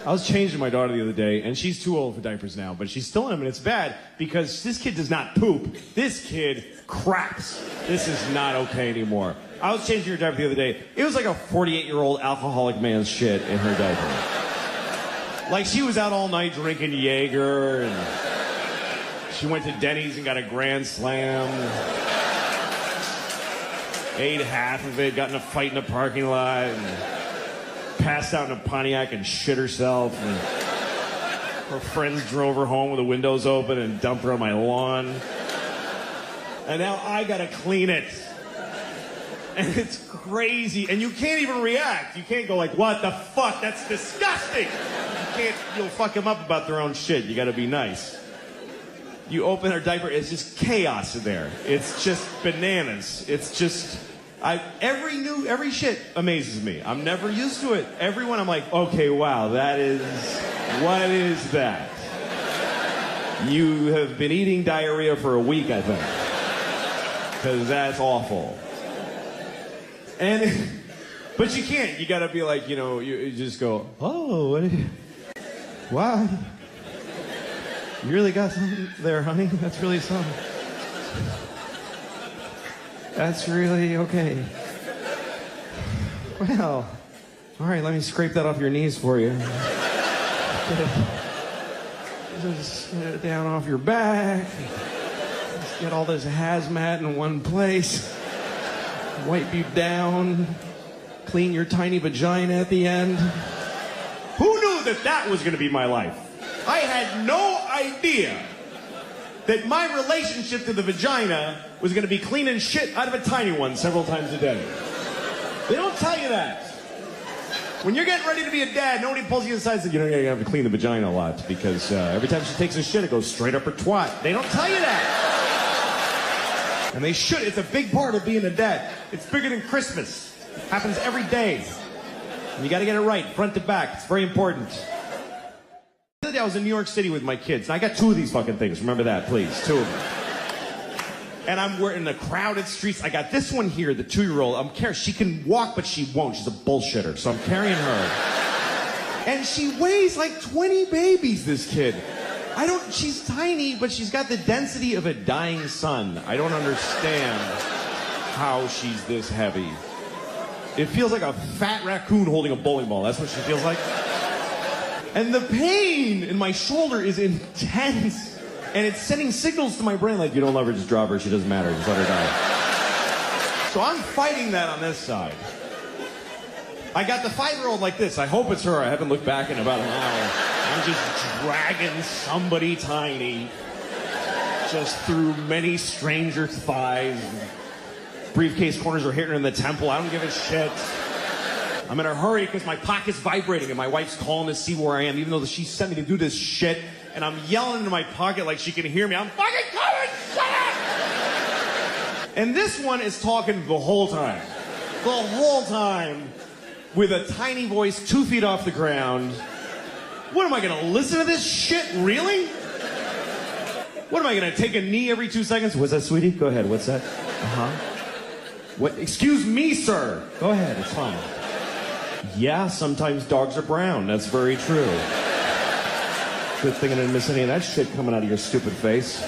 I was changing my daughter the other day, and she's too old for diapers now, but she's still in them, and it's bad because this kid does not poop. This kid craps. This is not okay anymore. I was changing her diaper the other day. It was like a 48-year-old alcoholic man's shit in her diaper. Like, she was out all night drinking Jaeger, and she went to Denny's and got a Grand Slam. Ate half of it, got in a fight in a parking lot, and passed out in a Pontiac and shit herself. And her friends drove her home with the windows open and dumped her on my lawn. And now I gotta clean it. And it's crazy. And you can't even react. You can't go like, what the fuck? That's disgusting. You'll fuck them up about their own shit. You gotta be nice. You open her diaper, it's just chaos in there. It's just bananas. It's just, every shit amazes me. I'm never used to it. Everyone, I'm like, okay, wow, what is that? You have been eating diarrhea for a week, I think. Because that's awful. But you can't. You gotta be like, you just go, oh, wow. You really got something there, honey? That's really something. That's really okay. Well, all right, let me scrape that off your knees for you. Just get it down off your back. Just get all this hazmat in one place. Wipe you down. Clean your tiny vagina at the end. Who knew that was going to be my life? I had no idea that my relationship to the vagina was going to be cleaning shit out of a tiny one several times a day. They don't tell you that. When you're getting ready to be a dad, nobody pulls you aside and says, you're going to have to clean the vagina a lot because every time she takes a shit, it goes straight up her twat. They don't tell you that. And they should. It's a big part of being a dad. It's bigger than Christmas. It happens every day. And you got to get it right, front to back. It's very important. The other day I was in New York City with my kids. And I got 2 of these fucking things. Remember that, please. 2 of them. And we're in the crowded streets. I got this one here, the 2-year-old. She can walk, but she won't. She's a bullshitter. So I'm carrying her. And she weighs like 20 babies, this kid. She's tiny, but she's got the density of a dying sun. I don't understand how she's this heavy. It feels like a fat raccoon holding a bowling ball. That's what she feels like. And the pain in my shoulder is intense. And it's sending signals to my brain like, you don't love her, just drop her. She doesn't matter. Just let her die. So I'm fighting that on this side. I got the 5-year-old like this. I hope it's her. I haven't looked back in about an hour. I'm just dragging somebody tiny just through many strangers' thighs. Briefcase corners are hitting her in the temple. I don't give a shit. I'm in a hurry because my pocket's vibrating and my wife's calling to see where I am, even though she sent me to do this shit. And I'm yelling into my pocket like she can hear me. I'm fucking coming! Shut up! And this one is talking the whole time. The whole time. With a tiny voice 2 feet off the ground. What, am I going to listen to this shit? Really? What, am I going to take a knee every 2 seconds? What's that, sweetie? Go ahead. What's that? Uh-huh. What? Excuse me, sir. Go ahead. It's fine. Yeah, sometimes dogs are brown. That's very true. Good thing I didn't miss any of that shit coming out of your stupid face.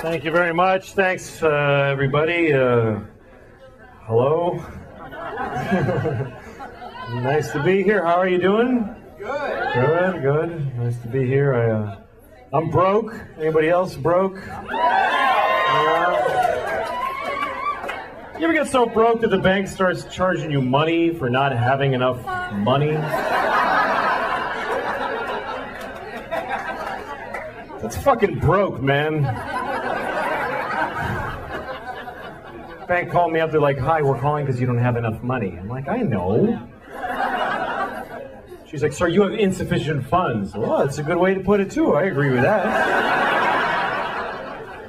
Thank you very much. Thanks, everybody. Hello. Nice to be here. How are you doing? Good. Good, good. Nice to be here. I'm broke. Anybody else broke? You ever get so broke that the bank starts charging you money for not having enough money? That's fucking broke, man. Bank called me up. They're like, "Hi, we're calling because you don't have enough money." I'm like, "I know." She's like, "Sir, you have insufficient funds." Well, that's a good way to put it, too. I agree with that.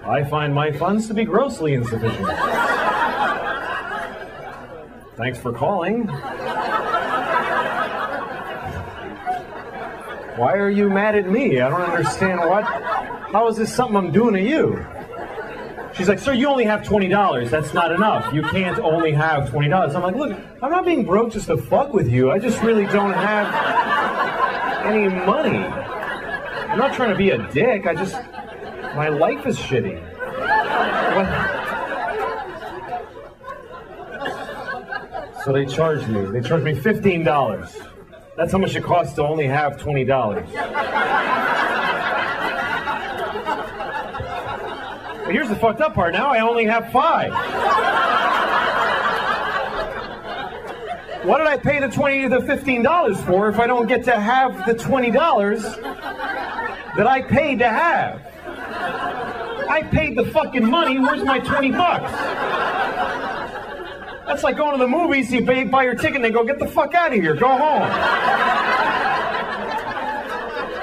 I find my funds to be grossly insufficient. Thanks for calling. Why are you mad at me? I don't understand what. How is this something I'm doing to you? She's like, sir, you only have $20. That's not enough. You can't only have $20. I'm like, look, I'm not being broke just to fuck with you. I just really don't have any money. I'm not trying to be a dick. My life is shitty. What? So they charged me. They charged me $15. That's how much it costs to only have $20. But here's the fucked up part. Now I only have $5. What did I pay the $15 for if I don't get to have the $20 that I paid to have? I paid the fucking money. Where's my $20? That's like going to the movies. You buy your ticket and they go, get the fuck out of here. Go home.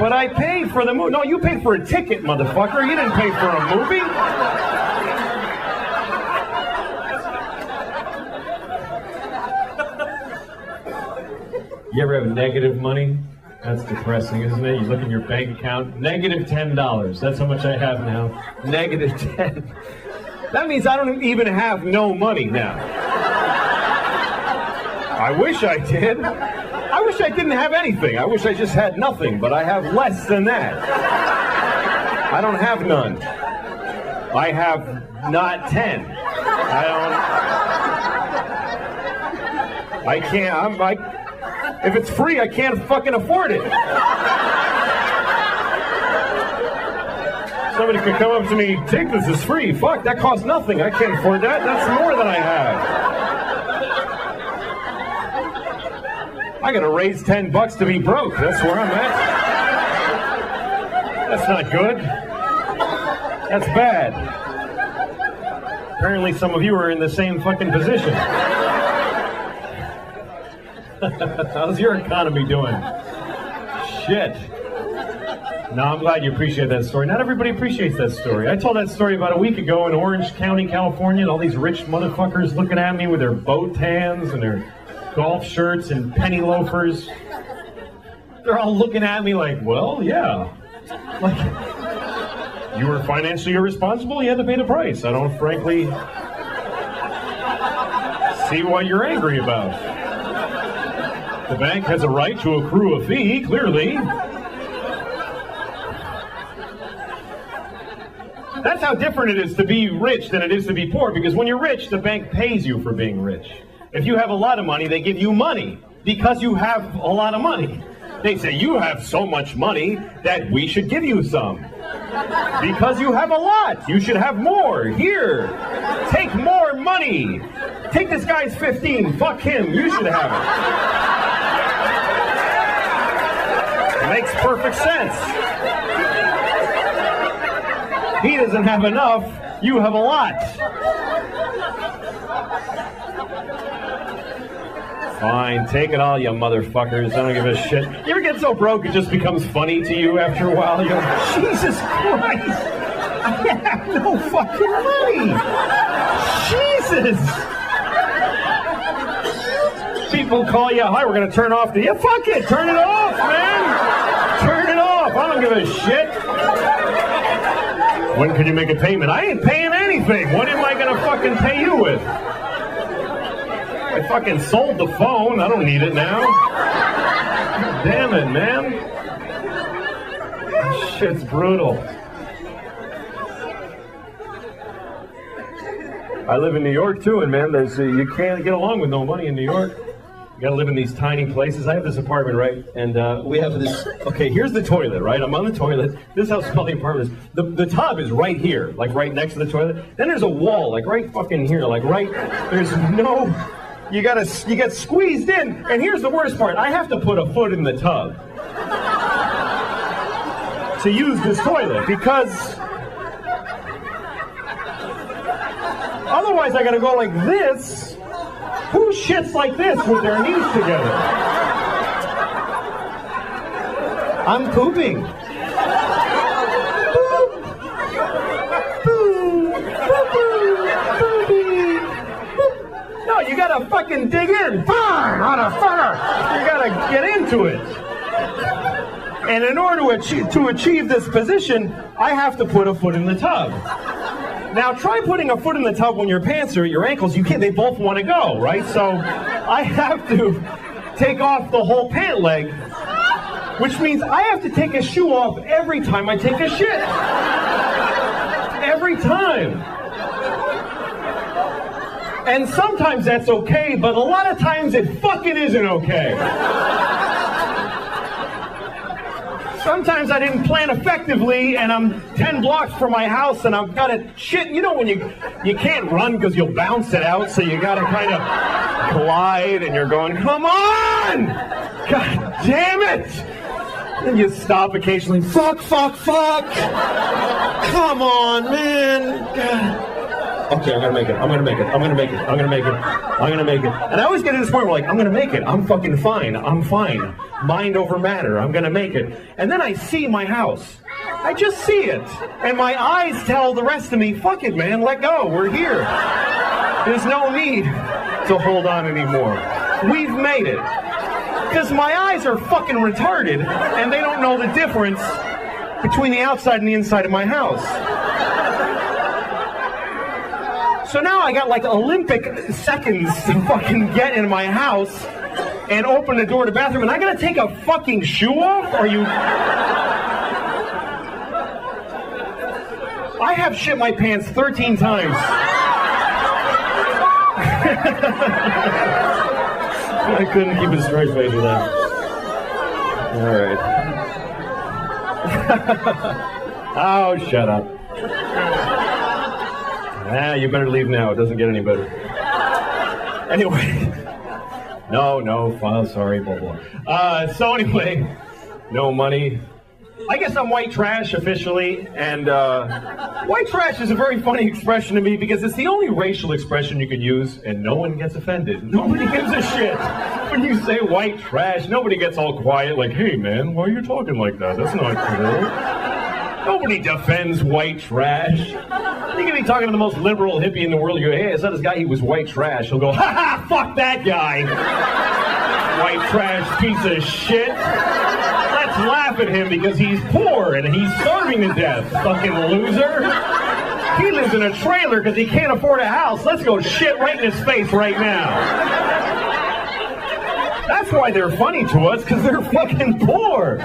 But I paid for the movie. No, you paid for a ticket, motherfucker. You didn't pay for a movie. You ever have negative money? That's depressing, isn't it? You look in your bank account, negative $10. That's how much I have now. Negative 10. That means I don't even have no money now. I wish I did. I wish I didn't have anything. I wish I just had nothing, but I have less than that. I don't have none. I have not 10. I can't, if it's free, I can't fucking afford it. Somebody could come up to me, take this, it's free. Fuck, that costs nothing. I can't afford that. That's more than I have. I gotta raise $10 to be broke. That's where I'm at. That's not good. That's bad. Apparently some of you are in the same fucking position. How's your economy doing? Shit. No, I'm glad you appreciate that story. Not everybody appreciates that story. I told that story about a week ago in Orange County, California, and all these rich motherfuckers looking at me with their boat tans and their golf shirts and penny loafers. They're all looking at me like, well, yeah. Like, you were financially irresponsible, you had to pay the price. I don't frankly see what you're angry about. The bank has a right to accrue a fee, clearly. That's how different it is to be rich than it is to be poor, because when you're rich, the bank pays you for being rich. If you have a lot of money, they give you money because you have a lot of money. They say, you have so much money that we should give you some. Because you have a lot, you should have more. Here, take more money. Take this guy's 15, fuck him, you should have it. It makes perfect sense. He doesn't have enough, you have a lot. Fine, take it all, you motherfuckers. I don't give a shit. You ever get so broke it just becomes funny to you after a while? You're like, Jesus Christ! I have no fucking money! Jesus! People call you, hi, we're gonna turn off the... Yeah, fuck it! Turn it off, man! Turn it off! I don't give a shit! When can you make a payment? I ain't paying anything! What am I gonna fucking pay you with? I fucking sold the phone. I don't need it now. Damn it, man. This shit's brutal. I live in New York too, and man, you can't get along with no money in New York. You gotta live in these tiny places. I have this apartment, right? And we have this, okay, here's the toilet, right? I'm on the toilet. This is how small the apartment is. The tub is right here, like right next to the toilet. Then there's a wall, like right fucking here, like right, there's no... You get squeezed in, and here's the worst part. I have to put a foot in the tub to use this toilet, because otherwise I gotta go like this. Who shits like this with their knees together? I'm pooping. Boop. Boop. Boop. No, you gotta fucking dig in. Motherfucker! You gotta get into it. And in order to achieve this position, I have to put a foot in the tub. Now try putting a foot in the tub when your pants are at your ankles. You can't, they both want to go, right? So I have to take off the whole pant leg, which means I have to take a shoe off every time I take a shit. Every time. And sometimes that's okay, but a lot of times it fucking isn't okay. Sometimes I didn't plan effectively, and I'm 10 blocks from my house, and I've got to shit. You know when you can't run because you'll bounce it out, so you got to kind of glide, and you're going, come on! God damn it! And you stop occasionally, fuck! Come on, man! God. Okay, I'm gonna make it. And I always get to this point where, like, I'm gonna make it. I'm fucking fine. I'm fine. Mind over matter. I'm gonna make it. And then I see my house. I just see it. And my eyes tell the rest of me, fuck it, man, let go. We're here. There's no need to hold on anymore. We've made it. Because my eyes are fucking retarded, and they don't know the difference between the outside and the inside of my house. So now I got like Olympic seconds to fucking get in my house and open the door to the bathroom, and I gotta take a fucking shoe off? Are you... I have shit my pants 13 times. I couldn't keep a straight face with that. All right. Oh, shut up. You better leave now. It doesn't get any better. Anyway. No, fine, sorry, blah, blah. So anyway, no money. I guess I'm white trash officially, and white trash is a very funny expression to me because it's the only racial expression you can use, and no one gets offended. Nobody gives a shit when you say white trash. Nobody gets all quiet like, hey man, why are you talking like that? That's not cool. Nobody defends white trash. You can be talking to the most liberal hippie in the world. You go, hey, I saw this guy, he was white trash. He'll go, ha ha, fuck that guy. White trash piece of shit. Let's laugh at him because he's poor and he's starving to death. Fucking loser. He lives in a trailer because he can't afford a house. Let's go shit right in his face right now. That's why they're funny to us, because they're fucking poor.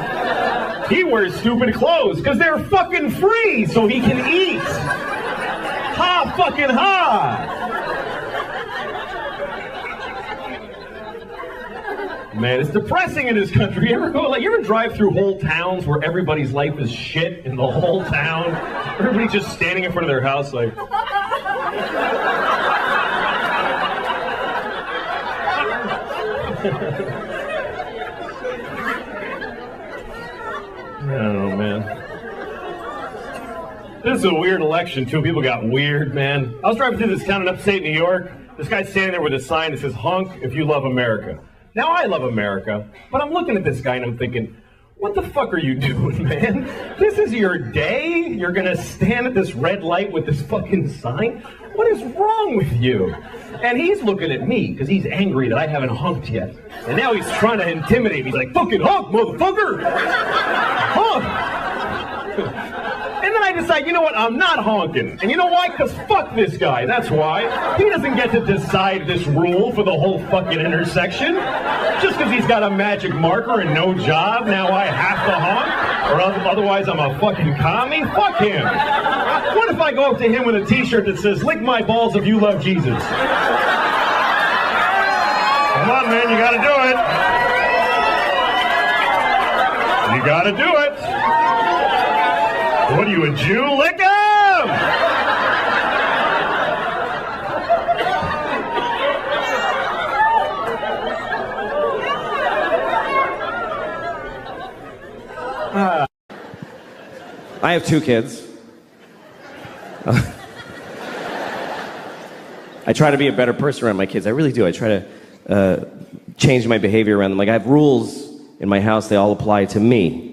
He wears stupid clothes because they're fucking free so he can eat. Ha fucking ha! Man, it's depressing in this country. You ever drive through whole towns where everybody's life is shit in the whole town? Everybody's just standing in front of their house like... Oh, man. This is a weird election, too. People got weird, man. I was driving through this town in upstate New York. This guy's standing there with a sign that says, honk if you love America. Now, I love America, but I'm looking at this guy and I'm thinking, what the fuck are you doing, man? This is your day? You're gonna stand at this red light with this fucking sign? What is wrong with you? And he's looking at me because he's angry that I haven't honked yet. And now he's trying to intimidate me. He's like, fucking honk, motherfucker! Honk! And then I decide, you know what, I'm not honking. And you know why? Because fuck this guy, that's why. He doesn't get to decide this rule for the whole fucking intersection. Just because he's got a magic marker and no job, now I have to honk? Or otherwise I'm a fucking commie? Fuck him. What if I go up to him with a t-shirt that says, lick my balls if you love Jesus? Come on, man, you gotta do it. You gotta do it. What are you, a Jew? Lick him! I have 2 kids. I try to be a better person around my kids. I really do. I try to change my behavior around them. Like, I have rules in my house. They all apply to me.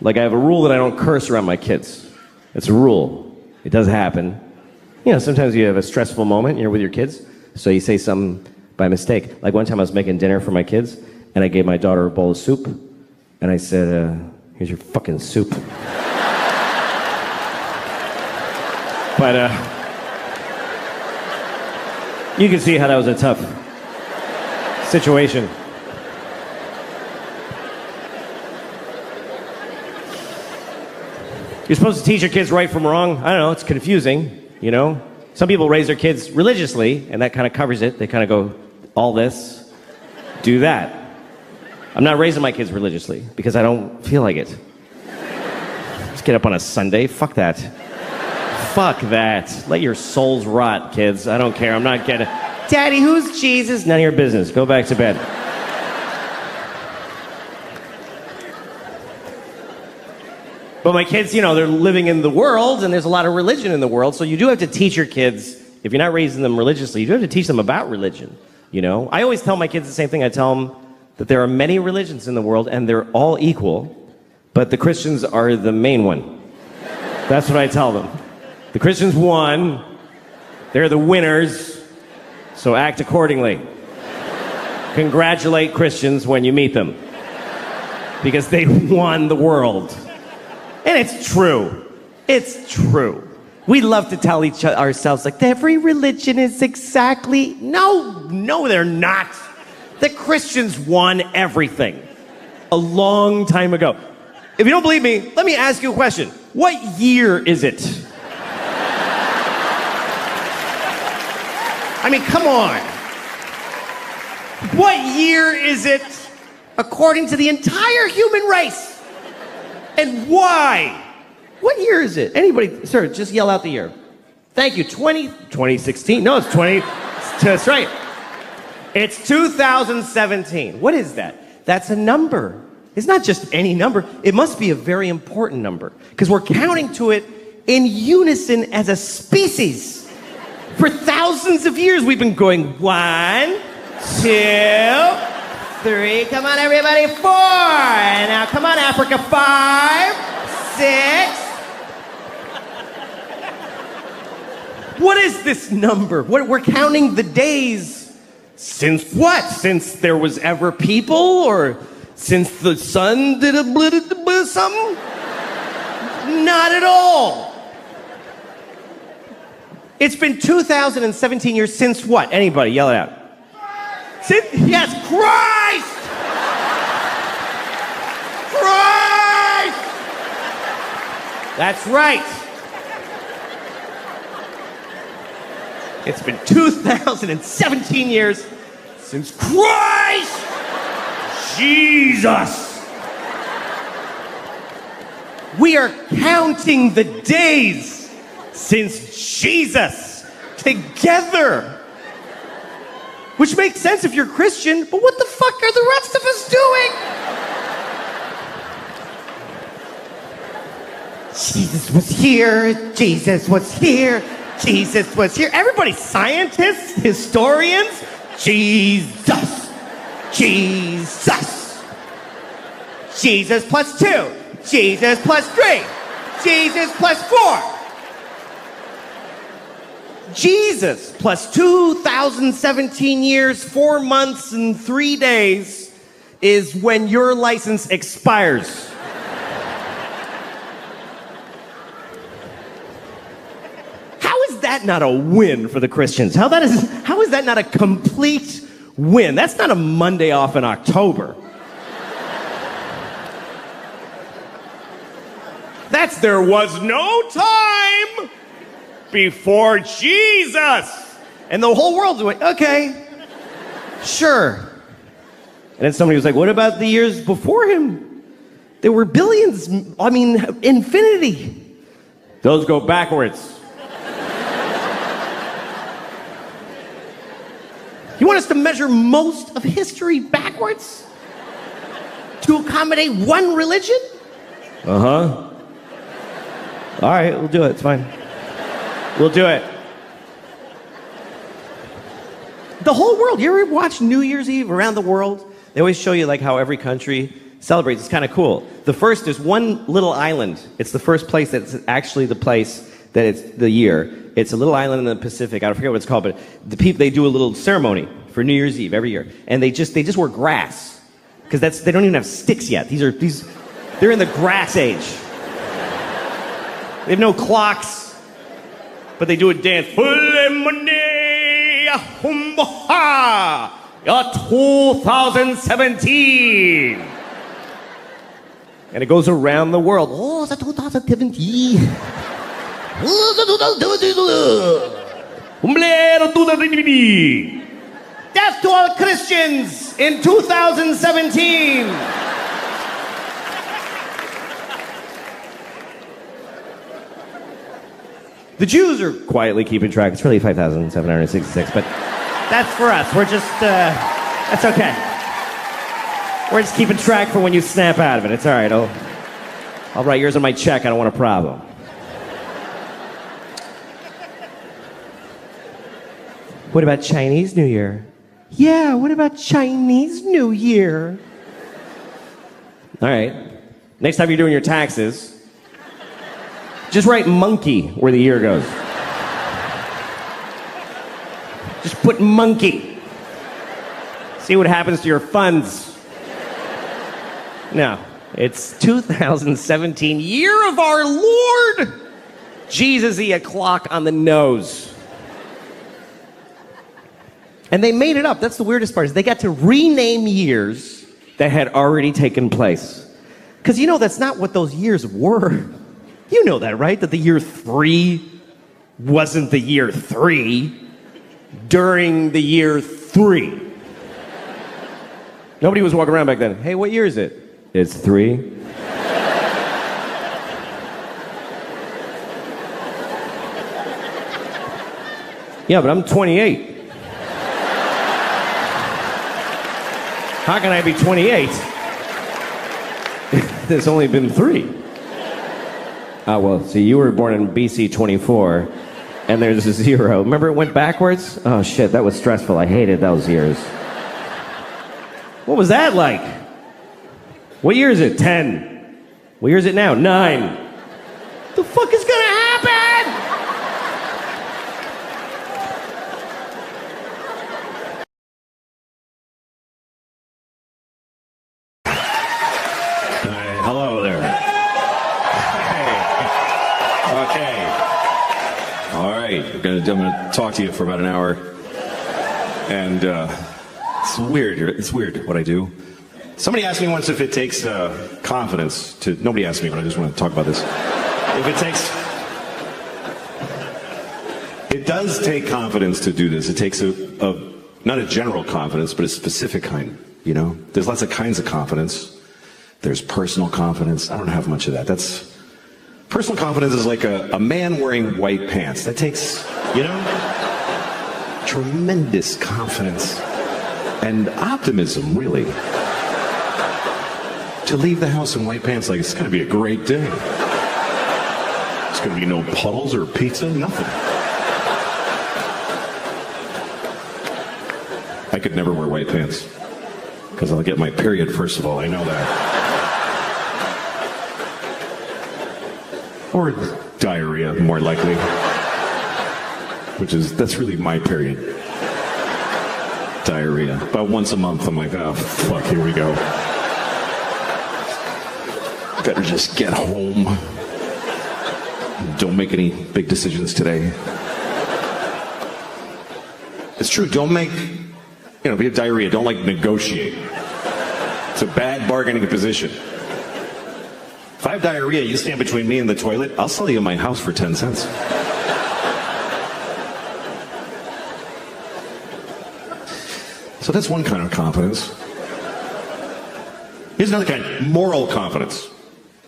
Like, I have a rule that I don't curse around my kids. It's a rule. It does happen. You know, sometimes you have a stressful moment and you're with your kids, so you say something by mistake. Like, one time I was making dinner for my kids, and I gave my daughter a bowl of soup, And I said, here's your fucking soup. But you can see how that was a tough situation. You're supposed to teach your kids right from wrong. I don't know, it's confusing, you know? Some people raise their kids religiously, and that kind of covers it. They kind of go, all this, do that. I'm not raising my kids religiously, because I don't feel like it. Just get up on a Sunday, fuck that. Fuck that. Let your souls rot, kids. I don't care, I'm not getting... Daddy, who's Jesus? None of your business. Go back to bed. But my kids, you know, they're living in the world, and there's a lot of religion in the world, so you do have to teach your kids, if you're not raising them religiously, you do have to teach them about religion, you know? I always tell my kids the same thing. I tell them that there are many religions in the world, and they're all equal, but the Christians are the main one. That's what I tell them. The Christians won, they're the winners, so act accordingly. Congratulate Christians when you meet them, because they won the world. And it's true. It's true. We love to tell ourselves, like, every religion is exactly... No, they're not. The Christians won everything a long time ago. If you don't believe me, let me ask you a question. What year is it? I mean, come on. What year is it according to the entire human race? And why? What year is it? Anybody, sir, just yell out the year. Thank you, 2016. No, it's 20, that's right. It's 2017. What is that? That's a number. It's not just any number. It must be a very important number, because we're counting to it in unison as a species. For thousands of years, we've been going 1, 2, 3, come on everybody, 4, and now come on Africa, 5, 6. What is this number? We're counting the days since what? Since there was ever people, or since the sun did a something? Not at all. It's been 2017 years since what? Anybody, yell it out. Yes, Christ! Christ! That's right. It's been 2017 years since Christ Jesus. We are counting the days since Jesus together. Which makes sense if you're Christian, but what the fuck are the rest of us doing? Jesus was here, Jesus was here, Jesus was here. Everybody, scientists, historians, Jesus, Jesus. Jesus plus 2, Jesus plus 3, Jesus plus 4. Jesus plus 2017 years, 4 months, and 3 days is when your license expires. How is that not a win for the Christians? How is that not a complete win? That's not a Monday off in October. That's there was no time before Jesus. And the whole world's like, okay, sure. And then somebody was like, what about the years before him? There were billions, I mean, infinity. Those go backwards. You want us to measure most of history backwards? To accommodate one religion? Uh-huh. All right, we'll do it, it's fine. We'll do it. The whole world. You ever watch New Year's Eve around the world? They always show you like how every country celebrates. It's kind of cool. The first is one little island. It's the first place that's actually the place that it's the year. It's a little island in the Pacific. I forget what it's called, but the people, they do a little ceremony for New Year's Eve every year. And they just wear grass. Because they don't even have sticks yet. They're in the grass age. They have no clocks, but they do a dance. 2017. And it goes around the world. Oh, it's a 2017. Death to all Christians in 2017. The Jews are quietly keeping track. It's really 5,766, but that's for us. We're just, that's okay. We're just keeping track for when you snap out of it. It's all right. I'll write yours on my check. I don't want a problem. What about Chinese New Year? Yeah, what about Chinese New Year? All right. Next time you're doing your taxes, just write monkey where the year goes. Just put monkey. See what happens to your funds. No, it's 2017, year of our Lord. Jesus-y, a clock on the nose. And they made it up. That's the weirdest part, is they got to rename years that had already taken place. Because you know that's not what those years were. You know that, right? That the year 3 wasn't the year 3 during the year 3. Nobody was walking around back then. Hey, what year is it? It's 3. Yeah, but I'm 28. How can I be 28? There's only been 3. Ah, well, see, you were born in BC 24, and there's a 0. Remember it went backwards? Oh, shit, that was stressful. I hated those years. What was that like? What year is it? 10. What year is it now? 9. The fuck is gonna happen? Hello there. Okay. All right. I'm gonna talk to you for about an hour, and it's weird. It's weird what I do. Somebody asked me once if it takes confidence to. Nobody asked me, but I just want to talk about this. If it takes, it does take confidence to do this. It takes a not a general confidence, but a specific kind. You know, there's lots of kinds of confidence. There's personal confidence. I don't have much of that. Personal confidence is like a man wearing white pants. That takes, you know, tremendous confidence and optimism, really. To leave the house in white pants, like, it's going to be a great day. There's going to be no puddles or pizza, nothing. I could never wear white pants because I'll get my period, first of all. I know that. Or diarrhea, more likely. That's really my period. Diarrhea. About once a month, I'm like, oh, fuck, here we go. Better just get home. Don't make any big decisions today. It's true, don't make, if you have diarrhea, don't negotiate. It's a bad bargaining position. If I have diarrhea, you stand between me and the toilet, I'll sell you my house for 10 cents. So that's one kind of confidence. Here's another kind, moral confidence.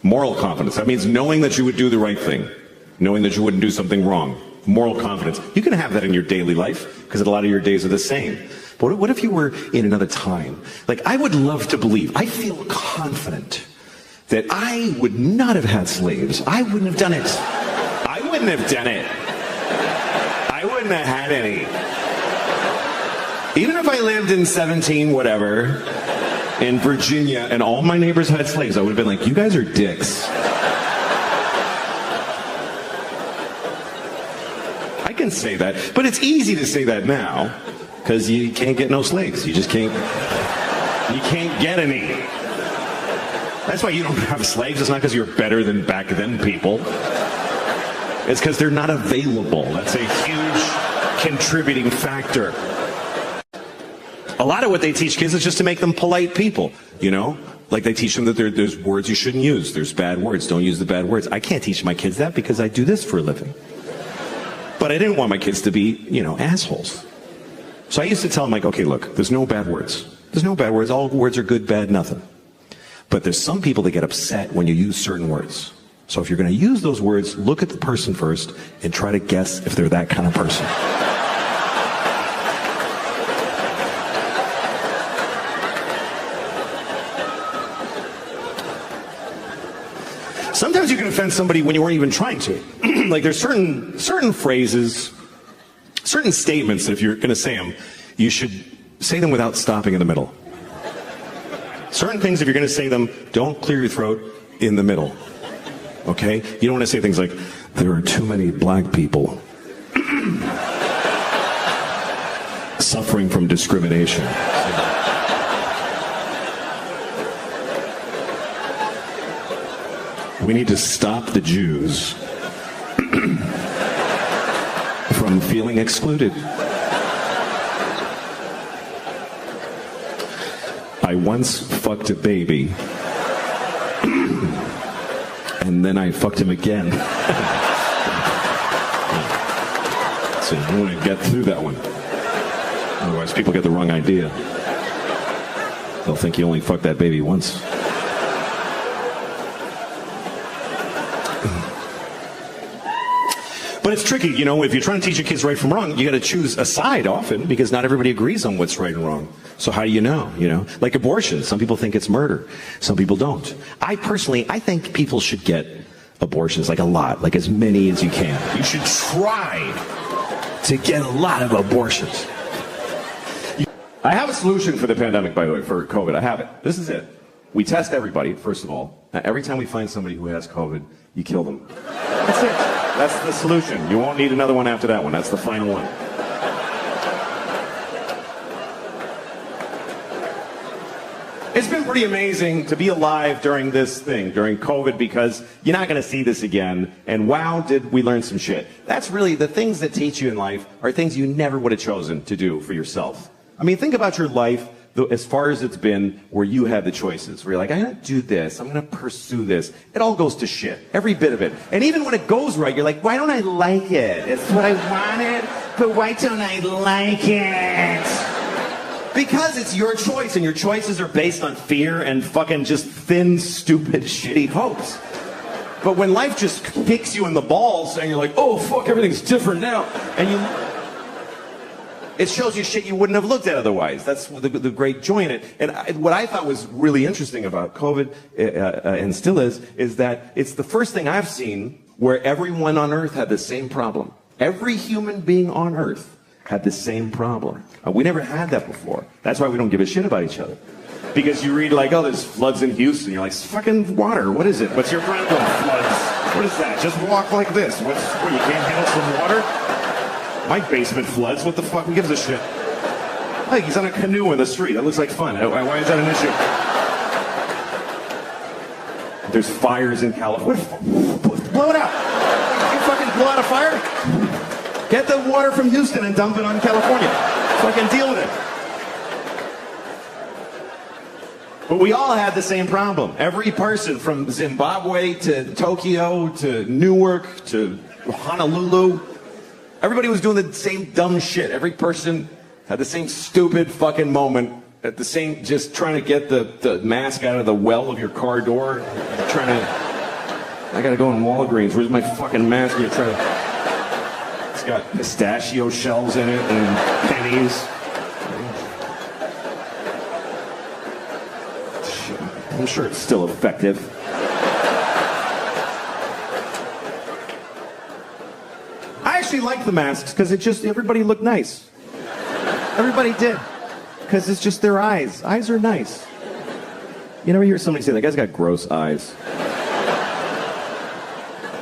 Moral confidence, that means knowing that you would do the right thing. Knowing that you wouldn't do something wrong. Moral confidence. You can have that in your daily life, because a lot of your days are the same. But what if you were in another time? I would love to believe, I feel confident that I would not have had slaves. I wouldn't have done it. I wouldn't have done it. I wouldn't have had any. Even if I lived in 17 whatever, in Virginia, and all my neighbors had slaves, I would have been like, you guys are dicks. I can say that, but it's easy to say that now, because you can't get no slaves. You just can't. You can't get any. That's why you don't have slaves. It's not because you're better than back then people. It's because they're not available. That's a huge contributing factor. A lot of what they teach kids is just to make them polite people, you know? Like they teach them that there's words you shouldn't use. There's bad words. Don't use the bad words. I can't teach my kids that because I do this for a living. But I didn't want my kids to be, you know, assholes. So I used to tell them, like, okay, look, there's no bad words. There's no bad words. All words are good, bad, nothing. But there's some people that get upset when you use certain words. So if you're going to use those words, look at the person first and try to guess if they're that kind of person. Sometimes you can offend somebody when you weren't even trying to. Like there's certain phrases, certain statements that if you're going to say them, you should say them without stopping in the middle. Certain things, if you're going to say them, don't clear your throat in the middle. Okay? You don't want to say things like, there are too many black people suffering from discrimination. We need to stop the Jews from feeling excluded. I once fucked a baby, and then I fucked him again. So you want to get through that one. Otherwise, people get the wrong idea. They'll think you only fucked that baby once. But it's tricky, you know, if you're trying to teach your kids right from wrong, you got to choose a side often because not everybody agrees on what's right and wrong. So how do you know, Like abortion, some people think it's murder. Some people don't. I think people should get abortions, like a lot, like as many as you can. You should try to get a lot of abortions. I have a solution for the pandemic, by the way, for COVID. I have it. This is it. We test everybody, first of all. Every time we find somebody who has COVID, you kill them. That's it. That's the solution. You won't need another one after that one. That's the final one. It's been pretty amazing to be alive during this thing, during COVID, because you're not going to see this again. And wow, did we learn some shit. That's really the things that teach you in life are things you never would have chosen to do for yourself. I mean, think about your life as far as it's been where you had the choices, where you're like, I'm going to do this, I'm going to pursue this. It all goes to shit, every bit of it. And even when it goes right, you're like, why don't I like it? It's what I wanted, but why don't I like it? Because it's your choice, and your choices are based on fear and fucking just thin, stupid, shitty hopes. But when life just kicks you in the balls, and you're like, oh, fuck, everything's different now, and it shows you shit you wouldn't have looked at otherwise. That's the great joy in it. And what I thought was really interesting about COVID, and still is that it's the first thing I've seen where everyone on Earth had the same problem. Every human being on Earth had the same problem. We never had that before. That's why we don't give a shit about each other. Because you read like, oh, there's floods in Houston. You're like, it's fucking water. What is it? What's your problem? Floods. What is that? Just walk like this. What, you can't handle some water? My basement floods. What the fuck? Who gives a shit? Like, he's on a canoe in the street. That looks like fun. Why is that an issue? There's fires in California. Blow it out. You fucking blow out a fire? Get the water from Houston and dump it on California. Fucking deal with it. But we all had the same problem. Every person from Zimbabwe to Tokyo to Newark to Honolulu, everybody was doing the same dumb shit. Every person had the same stupid fucking moment at the same, just trying to get the mask out of the well of your car door. I gotta go in Walgreens. Where's my fucking mask? You're trying to, it's got pistachio shells in it and pennies. I'm sure it's still effective. I actually like the masks because it just, everybody looked nice. Everybody did. Because it's just their eyes. Eyes are nice. You never hear somebody say, that guy's got gross eyes.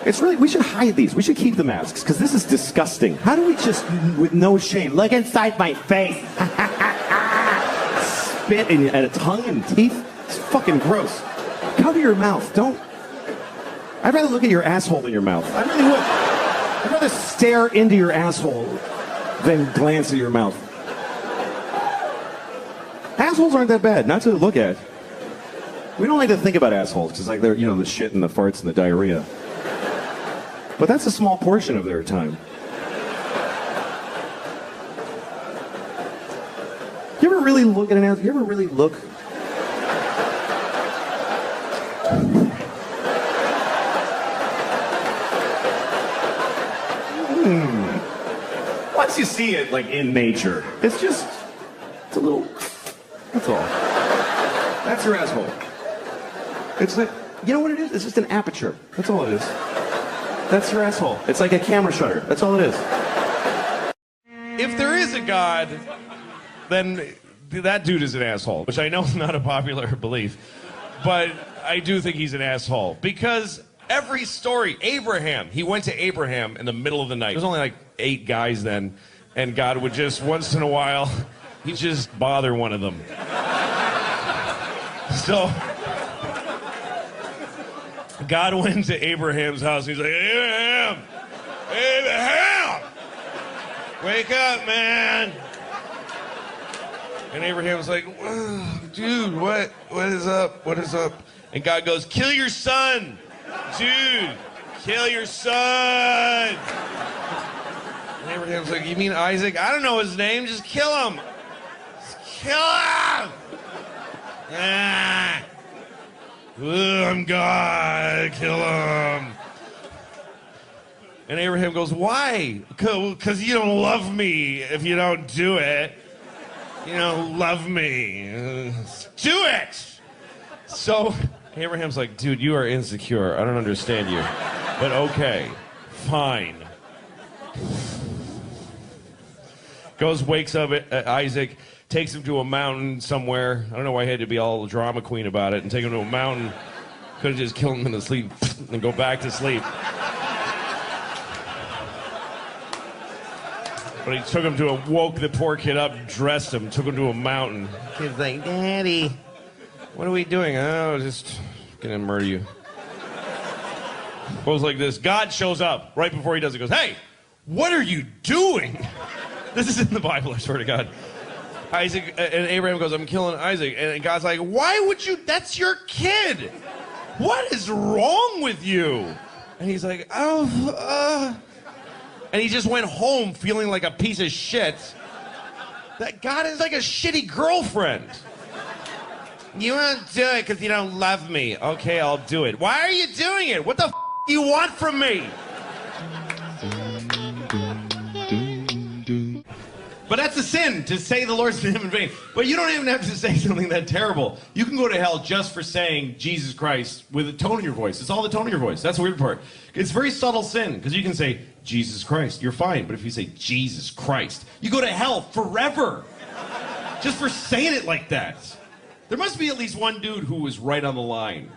It's really, we should hide these. We should keep the masks because this is disgusting. How do we just, with no shame, look inside my face? spit and a tongue and teeth. It's fucking gross. Cover your mouth. Don't. I'd rather look at your asshole than your mouth. I really would. I'd rather stare into your asshole than glance at your mouth. Assholes aren't that bad, not to look at. We don't like to think about assholes because, like, they're, you know, the shit and the farts and the diarrhea. But that's a small portion of their time. You ever really look at an asshole? You ever really look? Once you see it, like, in nature, it's a little, that's all. That's your asshole. It's like, you know what it is? It's just an aperture. That's all it is. That's your asshole. It's like a camera shutter. That's all it is. If there is a God, then that dude is an asshole, which I know is not a popular belief, but I do think he's an asshole because every story, Abraham, he went to Abraham in the middle of the night. There was only like 8 guys then, and God would just, once in a while, he'd just bother one of them. So God went to Abraham's house. He's like, Abraham, wake up, man. And Abraham was like, dude, what is up? What is up? And God goes, kill your son. Dude, kill your son. And Abraham's like, you mean Isaac? I don't know his name. Just kill him. Just kill him. Ah. I'm God. Kill him. And Abraham goes, why? Because you don't love me if you don't do it. You don't love me. Do it. So Abraham's like, dude, you are insecure. I don't understand you. But okay, fine. Goes, wakes up Isaac, takes him to a mountain somewhere. I don't know why he had to be all drama queen about it and take him to a mountain. Could have just killed him in the sleep and go back to sleep. But he took him to woke the poor kid up, dressed him, took him to a mountain. The kid's like, Daddy, what are we doing? Oh, just gonna murder you. Goes like this. God shows up right before he does it. Goes, hey, what are you doing? This is in the Bible, I swear to God. Isaac and Abraham goes, I'm killing Isaac. And God's like, why would you? That's your kid. What is wrong with you? And he's like, and he just went home feeling like a piece of shit. That God is like a shitty girlfriend. You won't do it because you don't love me. Okay, I'll do it. Why are you doing it? What the do you want from me? But that's a sin, to say the Lord's name in vain. But you don't even have to say something that terrible. You can go to hell just for saying Jesus Christ with a tone in your voice. It's all the tone in your voice. That's the weird part. It's very subtle sin, because you can say Jesus Christ, you're fine. But if you say Jesus Christ, you go to hell forever. Just for saying it like that. There must be at least one dude who was right on the line.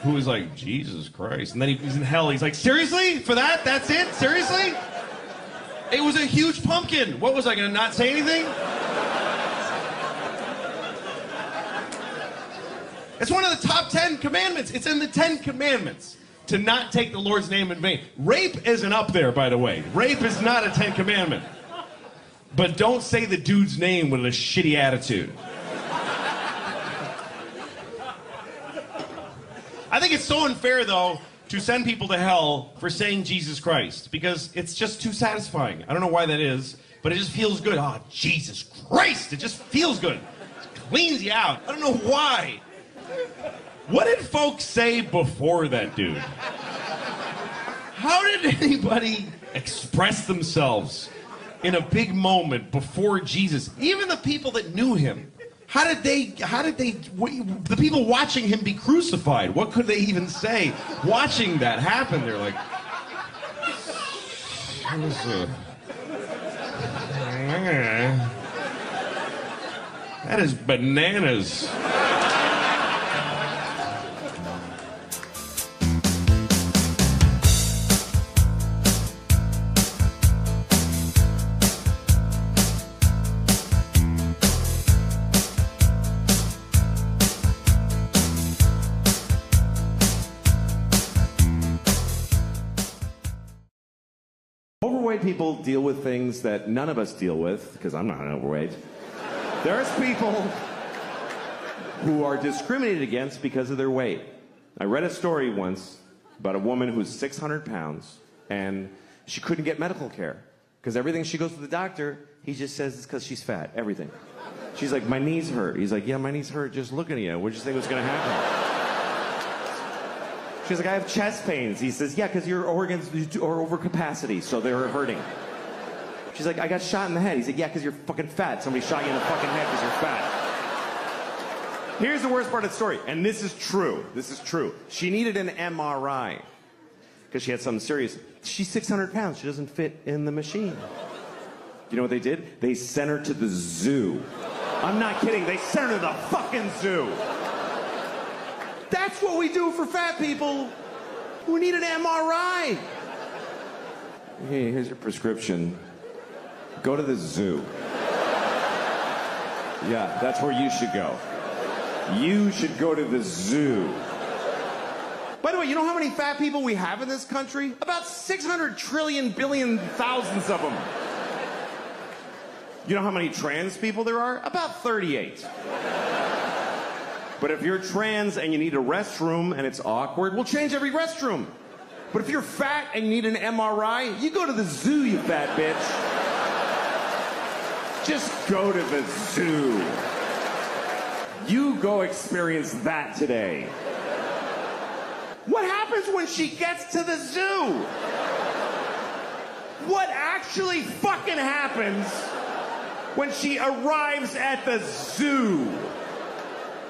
Who was like, Jesus Christ. And then he's in hell. He's like, seriously? For that? That's it? Seriously? It was a huge pumpkin. What was I going to not say anything? It's one of the top 10 commandments. It's in the 10 commandments to not take the Lord's name in vain. Rape isn't up there, by the way. Rape is not a 10 commandment. But don't say the dude's name with a shitty attitude. I think it's so unfair, though, to send people to hell for saying Jesus Christ, because it's just too satisfying. I don't know why that is, but it just feels good. Oh, Jesus Christ! It just feels good. It cleans you out. I don't know why. What did folks say before that dude? How did anybody express themselves in a big moment before Jesus? Even the people that knew him. How did the people watching him be crucified, what could they even say watching that happen? They're like, that is bananas. overweight people deal with things that none of us deal with, because I'm not overweight. There's people who are discriminated against because of their weight. I read a story once about a woman who's 600 pounds, and she couldn't get medical care. Because everything she goes to the doctor, he just says it's because she's fat, everything. She's like, my knees hurt. He's like, yeah, my knees hurt just looking at you. What did you think was going to happen? She's like, I have chest pains. He says, yeah, because your organs are over capacity, so they're hurting. She's like, I got shot in the head. He's like, yeah, because you're fucking fat. Somebody shot you in the fucking head because you're fat. Here's the worst part of the story, and this is true. This is true. She needed an MRI because she had something serious. She's 600 pounds. She doesn't fit in the machine. You know what they did? They sent her to the zoo. I'm not kidding. They sent her to the fucking zoo. That's what we do for fat people who need an MRI. Hey, here's your prescription. Go to the zoo. Yeah, that's where you should go. You should go to the zoo. By the way, you know how many fat people we have in this country? About 600 trillion billion thousands of them. You know how many trans people there are? About 38. But if you're trans and you need a restroom and it's awkward, we'll change every restroom. But if you're fat and you need an MRI, you go to the zoo, you fat bitch. Just go to the zoo. You go experience that today. What happens when she gets to the zoo? What actually fucking happens when she arrives at the zoo?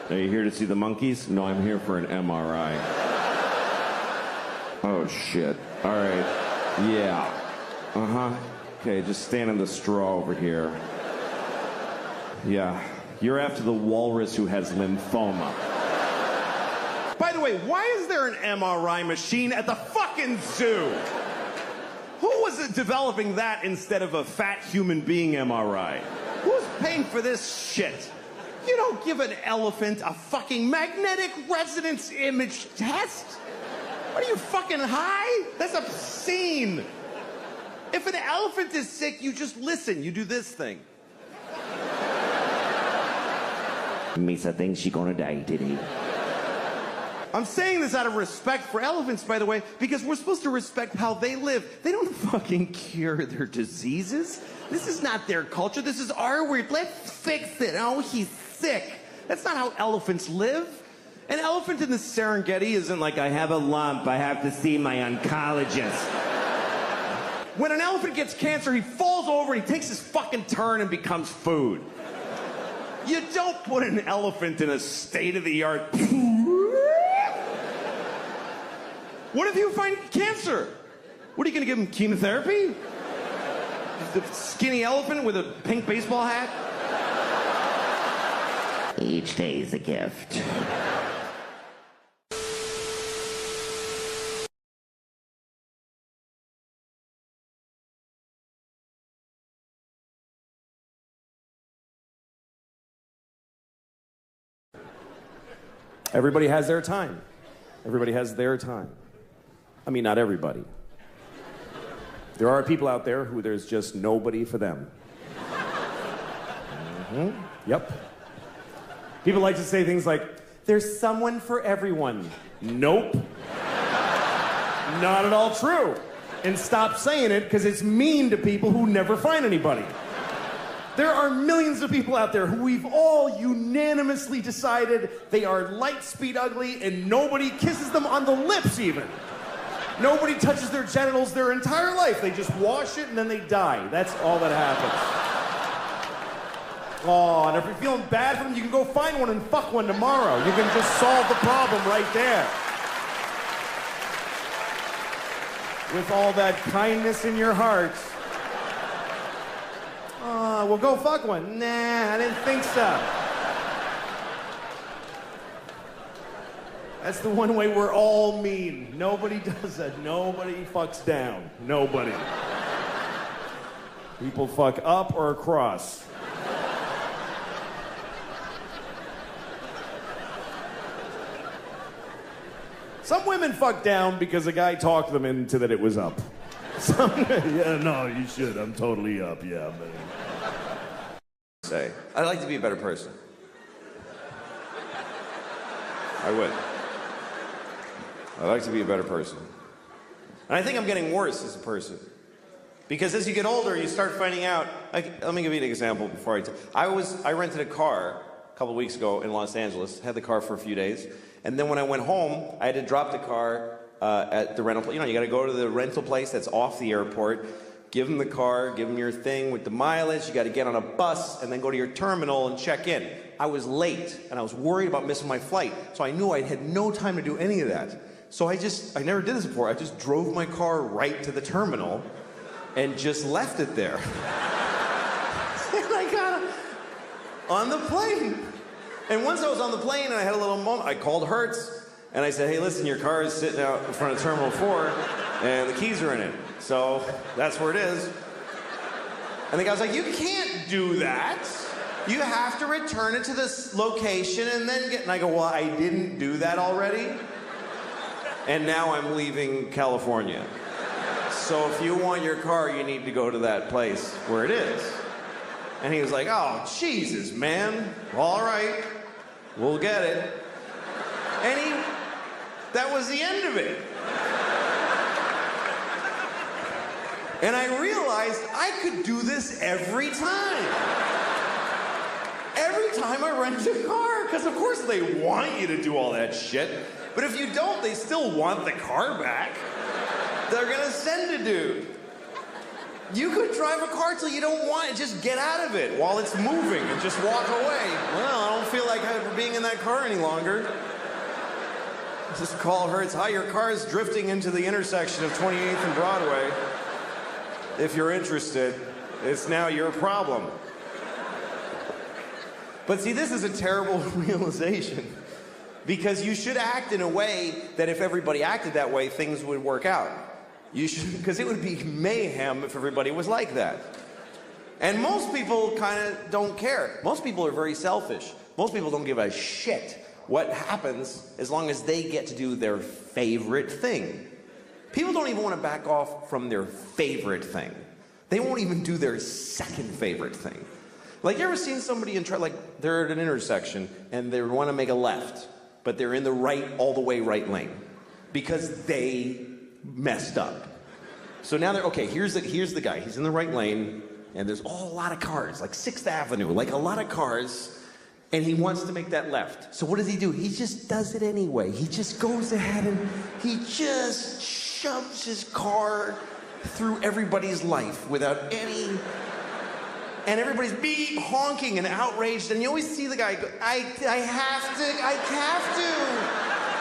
Are you here to see the monkeys? No, I'm here for an MRI. Oh, shit. All right. Yeah. Uh-huh. Okay, just stand in the straw over here. Yeah. You're after the walrus who has lymphoma. By the way, why is there an MRI machine at the fucking zoo? Who was developing that instead of a fat human being MRI? Who's paying for this shit? You don't give an elephant a fucking magnetic resonance image test. What are you, fucking high? That's obscene. If an elephant is sick, you just listen. You do this thing. Misa thinks she's gonna die today. I'm saying this out of respect for elephants, by the way, because we're supposed to respect how they live. They don't fucking cure their diseases. This is not their culture. This is our weird. Let's fix it. Oh, he's sick. That's not how elephants live. An elephant in the Serengeti isn't like, I have a lump, I have to see my oncologist. When an elephant gets cancer, he falls over and he takes his fucking turn and becomes food. You don't put an elephant in a state-of-the-art... What if you find cancer? What, are you gonna give him chemotherapy? The skinny elephant with a pink baseball hat? Each day is a gift. Everybody has their time. Everybody has their time. I mean, not everybody. There are people out there who there's just nobody for them. Mm-hmm. Yep. People like to say things like, there's someone for everyone. Nope. Not at all true. And stop saying it because it's mean to people who never find anybody. There are millions of people out there who we've all unanimously decided they are light speed ugly and nobody kisses them on the lips even. Nobody touches their genitals their entire life. They just wash it and then they die. That's all that happens. Oh, and if you're feeling bad for them, you can go find one and fuck one tomorrow. You can just solve the problem right there. With all that kindness in your heart. Oh, well, go fuck one. Nah, I didn't think so. That's the one way we're all mean. Nobody does that. Nobody fucks down. Nobody. People fuck up or across. Some women fuck down because a guy talked them into that it was up. Yeah, no, you should. I'm totally up, yeah. Say, I'd like to be a better person. I would. I'd like to be a better person. And I think I'm getting worse as a person. Because as you get older, you start finding out, like, let me give you an example before I rented a car a couple of weeks ago in Los Angeles, had the car for a few days, and then when I went home, I had to drop the car at the rental place. You know, you gotta go to the rental place that's off the airport, give them the car, give them your thing with the mileage, you gotta get on a bus, and then go to your terminal and check in. I was late, and I was worried about missing my flight, so I knew I had no time to do any of that. So I never did this before, I just drove my car right to the terminal, and just left it there. And I got on the plane. And once I was on the plane and I had a little moment, I called Hertz and I said, hey, listen, your car is sitting out in front of Terminal 4 and the keys are in it. So that's where it is. And the guy was like, you can't do that. You have to return it to this location and then get, and I go, well, I didn't do that already. And now I'm leaving California. So if you want your car, you need to go to that place where it is. And he was like, oh, Jesus, man. All right, we'll get it. And that was the end of it. And I realized I could do this every time. Every time I rent a car, because of course they want you to do all that shit. But if you don't, they still want the car back. They're gonna send a dude. You could drive a car till you don't want it, just get out of it while it's moving and just walk away. Well, I don't feel like being in that car any longer. Just call Hertz, hi, your car is drifting into the intersection of 28th and Broadway. If you're interested, it's now your problem. But see, this is a terrible realization because you should act in a way that if everybody acted that way, things would work out. You should, because it would be mayhem if everybody was like that. And most people kind of don't care. Most people are very selfish. Most people don't give a shit what happens as long as they get to do their favorite thing. People don't even want to back off from their favorite thing. They won't even do their second favorite thing. Like, you ever seen somebody like they're at an intersection and they want to make a left, but they're in the all the way right lane because they messed up. So now okay, here's the guy. He's in the right lane, and there's a lot of cars, like 6th Avenue, like a lot of cars, and he wants to make that left. So what does he do? He just does it anyway. He just goes ahead and he just shoves his car through everybody's life without any... And everybody's honking and outraged, and you always see the guy go, I have to.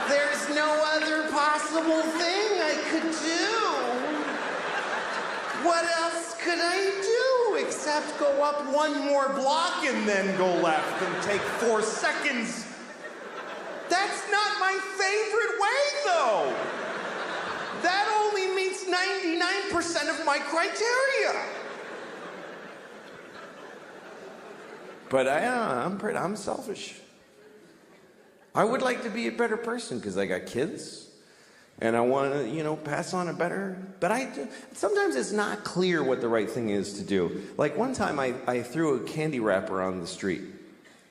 There's no other possible thing I could do. What else could I do except go up one more block and then go left and take 4 seconds? That's not my favorite way, though. That only meets 99% of my criteria. But I'm selfish. I would like to be a better person because I got kids and I want to, pass on a better, but sometimes it's not clear what the right thing is to do. Like one time I threw a candy wrapper on the street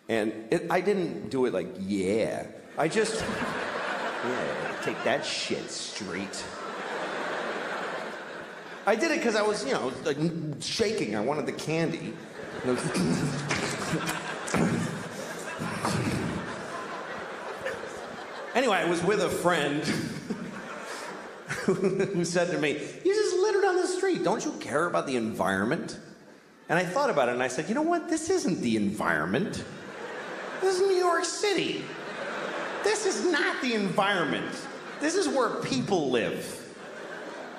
and I didn't do it like, yeah. I just, yeah, take that shit, street. I did it because I was, like shaking. I wanted the candy. Anyway, I was with a friend who said to me, you just littered on the street. Don't you care about the environment? And I thought about it and I said, you know what? This isn't the environment. This is New York City. This is not the environment. This is where people live.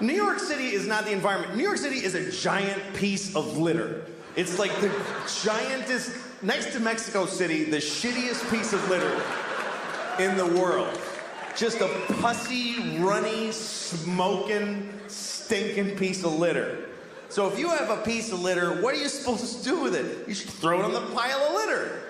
New York City is not the environment. New York City is a giant piece of litter. It's like the giantest, next to Mexico City, the shittiest piece of litter in the world. Just a pussy, runny, smoking, stinking piece of litter. So if you have a piece of litter, what are you supposed to do with it? You should throw it on the pile of litter.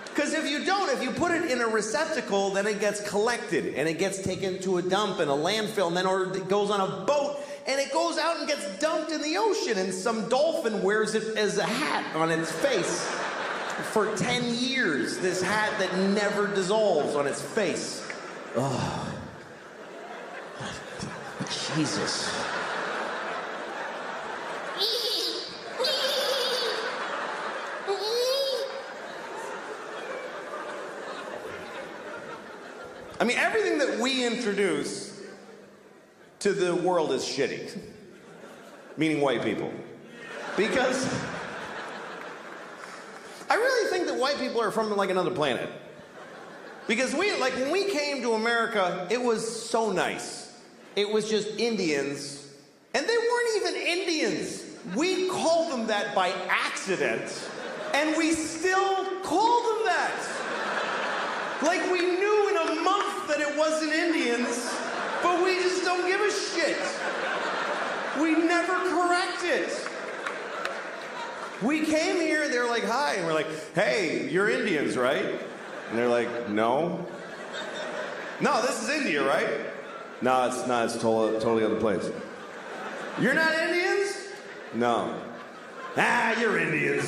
Because if you don't, if you put it in a receptacle, then it gets collected and it gets taken to a dump and a landfill, and then or it goes on a boat and it goes out and gets dumped in the ocean, and some dolphin wears it as a hat on its face for 10 years. This hat that never dissolves on its face. Oh. Jesus. I mean, everything that we introduce to the world is shitty. Meaning white people. Because I really think that white people are from like another planet. Because when we came to America, it was so nice. It was just Indians, and they weren't even Indians. We called them that by accident, and we still call them that. Like we knew in a month that it wasn't Indians, but we just don't give a shit. We never correct it. We came here, they're like, hi, and we're like, hey, you're Indians, right? And they're like, no. No, this is India, right? No, it's not. It's totally other place. You're not Indians? No. Ah, you're Indians.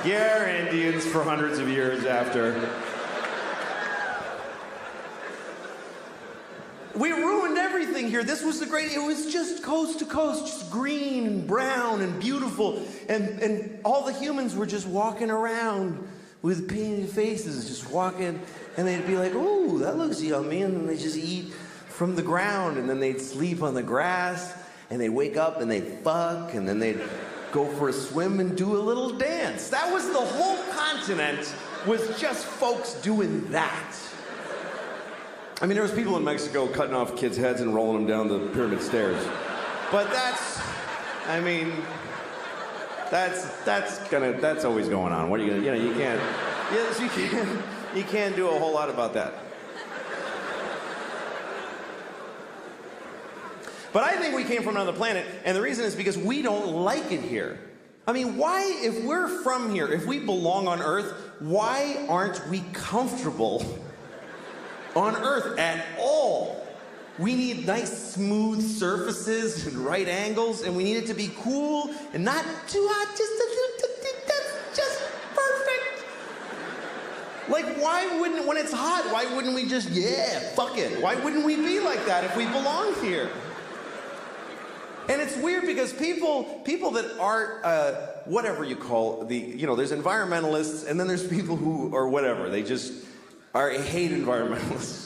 You're Indians for hundreds of years after. We ruined everything here. This was the great, it was just coast to coast, just green and brown and beautiful. And all the humans were just walking around with painted faces, just walking, and they'd be like, ooh, that looks yummy, and then they just eat from the ground, and then they'd sleep on the grass, and they'd wake up and they'd fuck, and then they'd go for a swim and do a little dance. That was the whole continent, was just folks doing that. I mean, there was people in Mexico cutting off kids' heads and rolling them down the pyramid stairs. But that's always going on. What are you gonna, you can't do a whole lot about that. But I think we came from another planet, and the reason is because we don't like it here. I mean, why, if we're from here, if we belong on Earth, why aren't we comfortable on Earth at all? We need nice, smooth surfaces and right angles, and we need it to be cool and not too hot, that's just perfect. Like, why wouldn't, when it's hot, why wouldn't we just, yeah, fuck it? Why wouldn't we be like that if we belong here? And it's weird because people that aren't, whatever you call there's environmentalists, and then there's people who are whatever, they just hate environmentalists.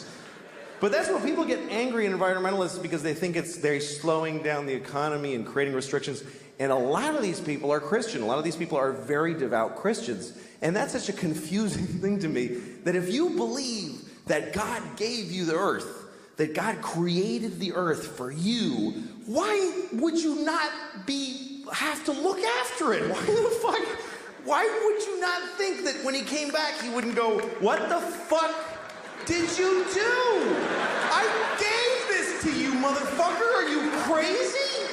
But that's where people get angry at environmentalists, because they think they're slowing down the economy and creating restrictions. And a lot of these people are Christian. A lot of these people are very devout Christians. And that's such a confusing thing to me, that if you believe that God gave you the earth, that God created the earth for you, why would you not have to look after it? Why would you not think that when he came back, he wouldn't go, what the fuck did you do? I gave this to you, motherfucker. Are you crazy?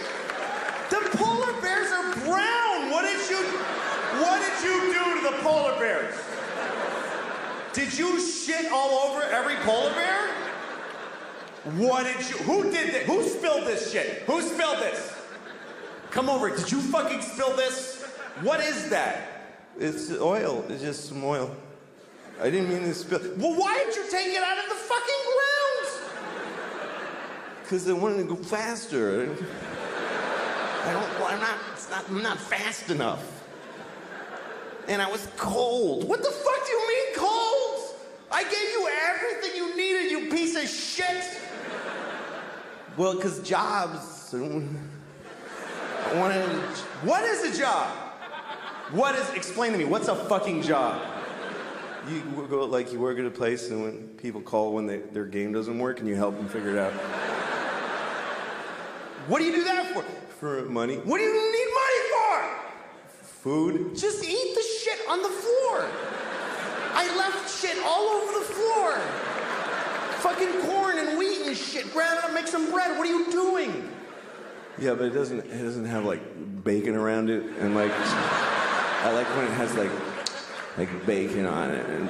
The polar bears are brown. What did you do to the polar bears? Did you shit all over every polar bear? Who did this? Who spilled this shit? Who spilled this? Come over, did you fucking spill this? What is that? It's oil, it's just some oil. I didn't mean to spill. Well, why did you take it out of the fucking ground? Because I wanted to go faster. I'm not fast enough. And I was cold. What the fuck do you mean cold? I gave you everything you needed, you piece of shit. Well, because jobs. What is a job? Explain to me, what's a fucking job? You work at a place, and when people call when their game doesn't work, and you help them figure it out. What do you do that for? For money. What do you need money for? Food. Just eat the shit on the floor. I left shit all over the floor. Fucking corn and wheat and shit. Grab it up, make some bread. What are you doing? Yeah, but it doesn't have like bacon around it, and like I like when it has like bacon on it and